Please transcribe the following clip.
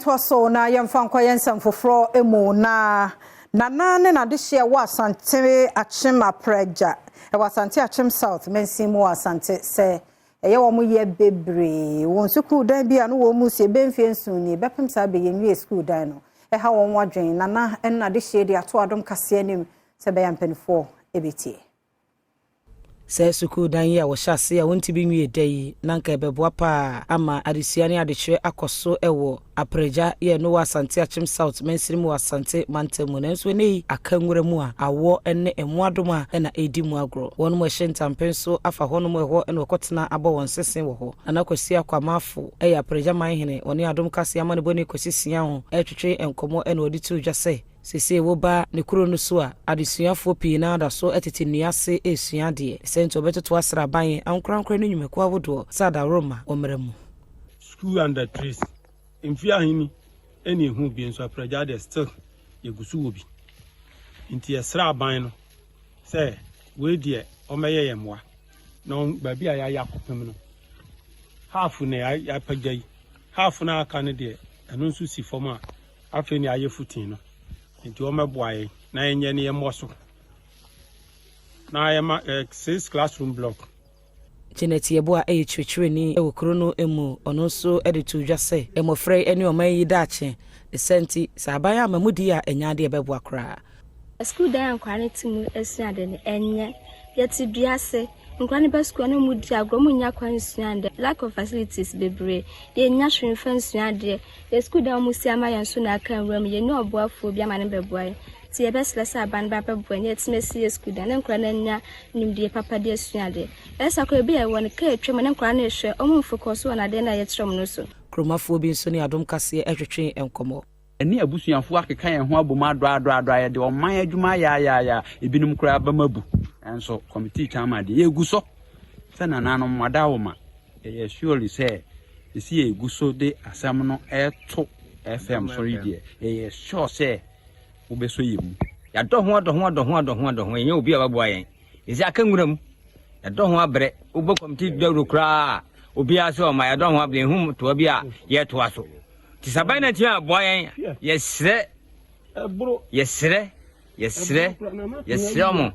Yento so na yemfa nkwa yensam foforo emu na nana na de hye wa Asante Apragya Asante Achim South mensimu Asante se eye wo mu ye bebre won school dan bia no wo mu se benfie nsuni bepem sa be yenwie school dan no ha won wadwen nana na de hye de ato Adom Kasee anim se be yampenfo ebetie se suku dan ya wo hyase ya wonti bi nwie dai nanka beboa pa ama adesiane adehwe akoso ewo Apragya ye no Asante Achim South mensimu Asante mantemu nanso nei akanwura mu a awo ene emuadom a na edi mu agro won mo hye ntampenso afa hono mo ho ene okotena abo won sesen wo ho anakwasi akwamafo Apragya manhene oni Adom Kasee amane boni kwasisia ho etwetwe enkomo ene odi tu dwase sese wo ba ne kuro no so a adesuafo pii na da so etete nuase esua de sento betoto asra ban ankorankora no nwumeko awodo sada Roma omremu school under trees imfia hini eni hu bi nso Apragya de still yegusu obi nti esra ban no se we de o meye yemwa no ba bi aya yakopem no half na ya Apragya yi half na aka ne de eno nso si fom a afi ni aye futin no nti o meboaye na enye ne yemoso na ayema 6 classroom block Janet yebo a chwechwe ni ewokro no emu ono so editu dwase emofrey eni o mayi dache senti saban amamudi a enyade ebebo akra school dan kwani timu esuade ne enye yeti duase nkwani ba school no mudi agromu nya kwan suande lack of facilities bebre de nya hwen fan suade the school dan musi amayan so na kan wram ye ni oboafo bia mane beboa ti ebeslesa aban ba beboa nye timesi school dan nkwa na nya nimdie papa de suade esa ko bi e won ka etwem ne nkwa na ehwe omu focus won ade na ye trem no so kromafo bi nso ni Adom Kasee etwetwe enkomo eni abusuanfo akeka ye ho abom adro ye de oman adwuma ya ebinum kura bamabu enso committee chairman de yeguso se nanano mwada woma ye surely say isi yeguso de asam no eto FM sorry de ye sure say obeso yemu ya do ho yen obi ababo ayen isi akanwuram ya do ho abre obo committee dawro kura obi aso o ma ya do ho abre hu to obi a ye to aso tisabai na tia aboyen yesre omo